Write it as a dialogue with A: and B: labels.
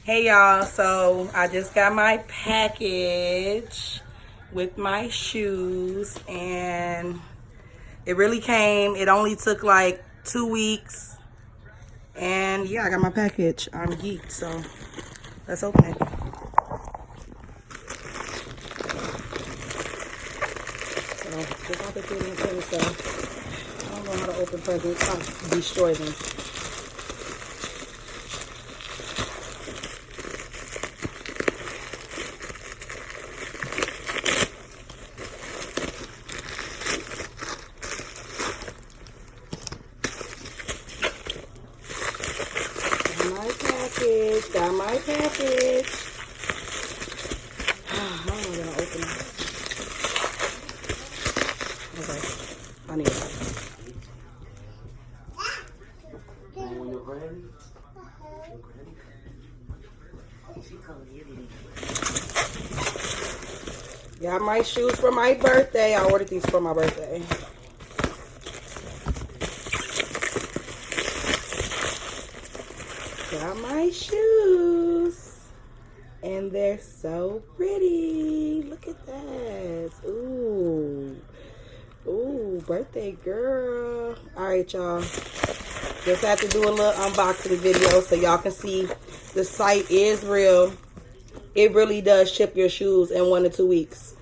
A: Hey y'all, so I just got my package with my shoes and it really came. It only took like 2 weeks. And yeah, I got my package. I'm geeked, so let's open it. So just like I did in the present, so I don't know how to open presents. I'll destroy them. Got my package. How am I gonna open it? Okay, I need it. Got my shoes for my birthday. I ordered these for my birthday. Got my shoes. And they're so pretty. Look at that. Ooh. Ooh, birthday girl. Alright, y'all. Just have to do a little unboxing video so y'all can see the site is real. It really does ship your shoes in 1 to 2 weeks.